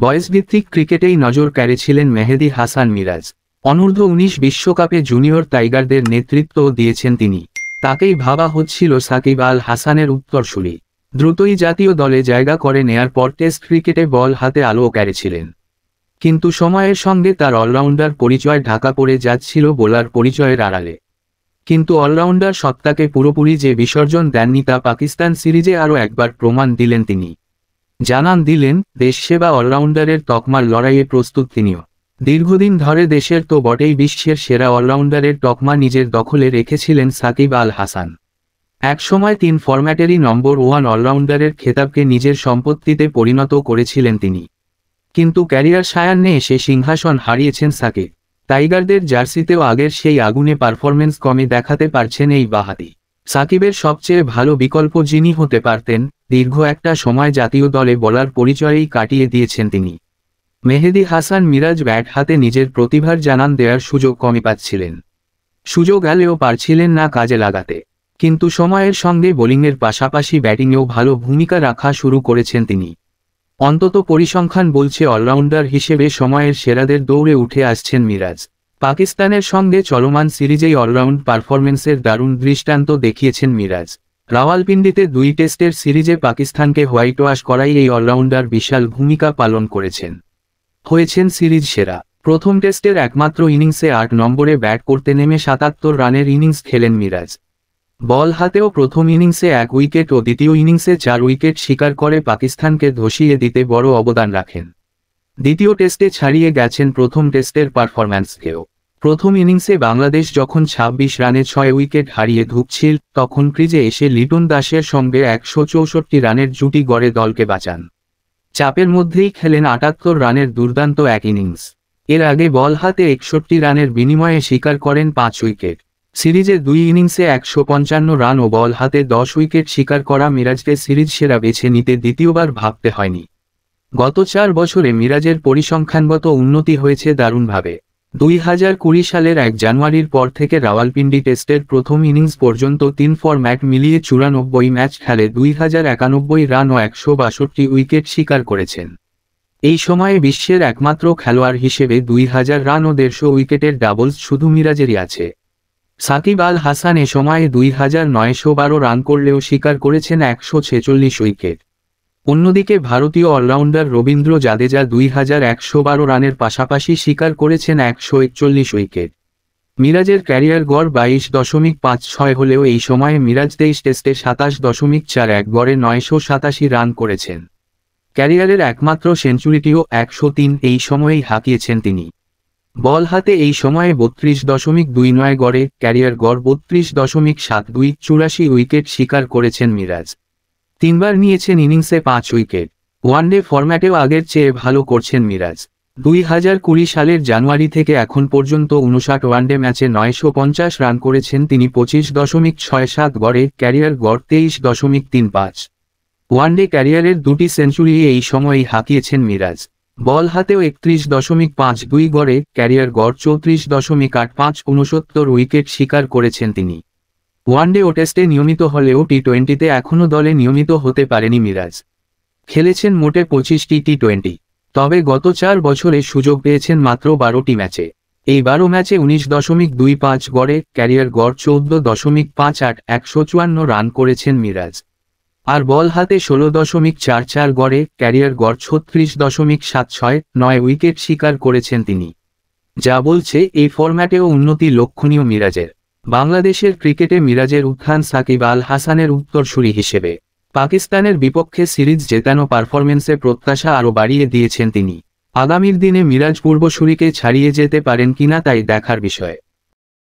বয়সভিত্তিক ক্রিকেটেই নজর কেড়েছিলেন মেহেদী হাসান মিরাজ। অনূর্ধ্ব-19 বিশ্বকাপে জুনিয়র টাইগারদের নেতৃত্বও দিয়েছেন তিনি। তাকেই ভাবা হচ্ছিল সাকিব আল হাসানের উত্তরসূরি। দ্রুতই জাতীয় দলে জায়গা করে নেয়ার পর টেস্ট ক্রিকেটে বল হাতে আলোও কেড়েছিলেন। কিন্তু সময়ের সঙ্গে তার অলরাউন্ডার পরিচয় ঢাকা পড়ে যাচ্ছিল বোলার পরিচয়ের আড়ালে। কিন্তু অলরাউন্ডার সত্তাকে পুরোপুরি যে বিসর্জন দেননি তা পাকিস্তান সিরিজে আরও একবার প্রমাণ দিলেন তিনি। দিলেন দেশসেবা অলরাউন্ডারের তকমার লড়াইয়ে প্রস্তুত তিনিও। দীর্ঘদিন ধরে দেশের তো বটেই বিশ্বের সেরা অলরাউন্ডারের তকমা নিজের দখলে রেখেছিলেন সাকিব আল হাসান। একসময় 3 ফরম্যাটেরই নম্বর 1 অলরাউন্ডারের খেতাবকে নিজের সম্পত্তিতে পরিণত করেছিলেন তিনি। কিন্তু ক্যারিয়ার সায়ান্নে এসে সিংহাসন হারিয়েছেন সাকিব। টাইগারদের জার্সিতেও আগের সেই আগুনে পারফরমেন্স কমে দেখাতে পারছেন এই বাঁহাতি। সাকিবের সবচেয়ে ভালো বিকল্প যিনি হতে পারতেন, দীর্ঘ একটা সময় জাতীয় দলে বলার পরিচয়েই কাটিয়ে দিয়েছেন তিনি। মেহেদী হাসান মিরাজ ব্যাট হাতে নিজের প্রতিভার জানান দেওয়ার সুযোগ কমই পাচ্ছিলেন। সুযোগ এলেও পারছিলেন না কাজে লাগাতে। কিন্তু সময়ের সঙ্গে বোলিংয়ের পাশাপাশি ব্যাটিংয়েও ভালো ভূমিকা রাখা শুরু করেছেন তিনি। অন্তত পরিসংখ্যান বলছে অলরাউন্ডার হিসেবে সময়ের সেরাদের দৌড়ে উঠে আসছেন মিরাজ। পাকিস্তানের সঙ্গে চলমান সিরিজেই অলরাউন্ড পারফরমেন্সের দারুণ দৃষ্টান্ত দেখিয়েছেন মিরাজ। রাওয়ালপিন্ডিতে 2 টেস্টের সিরিজে পাকিস্তানকে হোয়াইট ওয়াশ করাই এই অলরাউন্ডার বিশাল ভূমিকা পালন করেছেন। হয়েছেন সিরিজ সেরা। প্রথম টেস্টের একমাত্র ইনিংসে 8 নম্বরে ব্যাট করতে নেমে 77 রানের ইনিংস খেলেন মিরাজ। বল হাতেও প্রথম ইনিংসে 1 উইকেট ও দ্বিতীয় ইনিংসে 4 উইকেট শিকার করে পাকিস্তানকে ধসিয়ে দিতে বড় অবদান রাখেন। দ্বিতীয় টেস্টে ছাড়িয়ে গেছেন প্রথম টেস্টের পারফরম্যান্সকেও। প্রথম ইনিংসে বাংলাদেশ যখন 26 রানে 6 উইকেট হারিয়ে ধুঁকছিল, তখন ক্রিজে এসে লিটন দাসের সঙ্গে 164 রানের জুটি গড়ে দলকে বাঁচান। চাপের মধ্যেই খেলেন 78 রানের দুর্দান্ত এক ইনিংস। এর আগে বল হাতে 61 রানের বিনিময়ে শিকার করেন 5 উইকেট। সিরিজে 2 ইনিংসে 155 রান ও বল হাতে 10 উইকেট শিকার করা মিরাজকে সিরিজ সেরা বেছে নিতে দ্বিতীয়বার ভাবতে হয়নি। গত 4 বছরে মিরাজের পরিসংখ্যানগত উন্নতি হয়েছে দারুণভাবে। 2020 সালের 1 জানুয়ারির পর থেকে রাওয়ালপিন্ডি টেস্টের প্রথম ইনিংস পর্যন্ত 3 ফরম্যাট মিলিয়ে 94 ম্যাচ খেলে 2091 রান ও 162 উইকেট শিকার করেছেন। এই সময়ে বিশ্বের একমাত্র খেলোয়াড় হিসেবে 2000 রান ও 150 উইকেটের ডাবলস শুধু মিরাজেরই আছে। সাকিব আল হাসান এ সময়ে 2912 রান করলেও শিকার করেছেন 146 উইকেট। অন্যদিকে ভারতীয় অলরাউন্ডার রবীন্দ্র জাদেজা 2112 রানের পাশাপাশি শিকার করেছেন 141 উইকেট। মিরাজের ক্যারিয়ার গড় 22.56 হলেও এই সময়ে মিরাজ 23 টেস্টে 27.41 গড়ে 987 রান করেছেন। ক্যারিয়ারের একমাত্র সেঞ্চুরিটিও 103 এই সময়েই হাঁকিয়েছেন তিনি। বল হাতে এই সময়ে 32.29 গড়ে ক্যারিয়ার গড় 32.72, 84 উইকেট শিকার করেছেন মিরাজ। 3 বার নিয়েছেন ইনিংসে 5 উইকেট। ওয়ানডে ফরম্যাটেও আগের চেয়ে ভালো করছেন মিরাজ। 2020 সালের জানুয়ারি থেকে এখন পর্যন্ত 59 ওয়ানডে ম্যাচে 950 রান করেছেন তিনি 25.67 গড়ে ক্যারিয়ার গড় 23.35। ওয়ানডে ক্যারিয়ারের 2টি সেঞ্চুরি এই সময়ই হাঁকিয়েছেন মিরাজ। বল হাতেও 31.52 গড়ে ক্যারিয়ার গড় 34.85, 69 উইকেট শিকার করেছেন তিনি। ওয়ানডে ও টেস্টে নিয়মিত হলেও টি-20তে এখনও দলে নিয়মিত হতে পারেনি মিরাজ। খেলেছেন মোটে 25টি টি-20, তবে গত 4 বছরে সুযোগ পেয়েছেন মাত্র 12টি ম্যাচে। এই 12 ম্যাচে 19.25 গড়ে ক্যারিয়ার গড় 14.58, 154 রান করেছেন মিরাজ। আর বল হাতে 16.44 গড়ে ক্যারিয়ার গড় 36.76, 9 উইকেট শিকার করেছেন তিনি। যা বলছে এই ফরম্যাটেও উন্নতি লক্ষণীয় মিরাজের। বাংলাদেশের ক্রিকেটে মিরাজের উত্থান সাকিব আল হাসানের উত্তরসূরি হিসেবে। পাকিস্তানের বিপক্ষে সিরিজ জেতানো পারফরমেন্সে প্রত্যাশা আরও বাড়িয়ে দিয়েছেন তিনি। আগামীর দিনে মিরাজ পূর্বসূরিকে ছাড়িয়ে যেতে পারেন কিনা তাই দেখার বিষয়।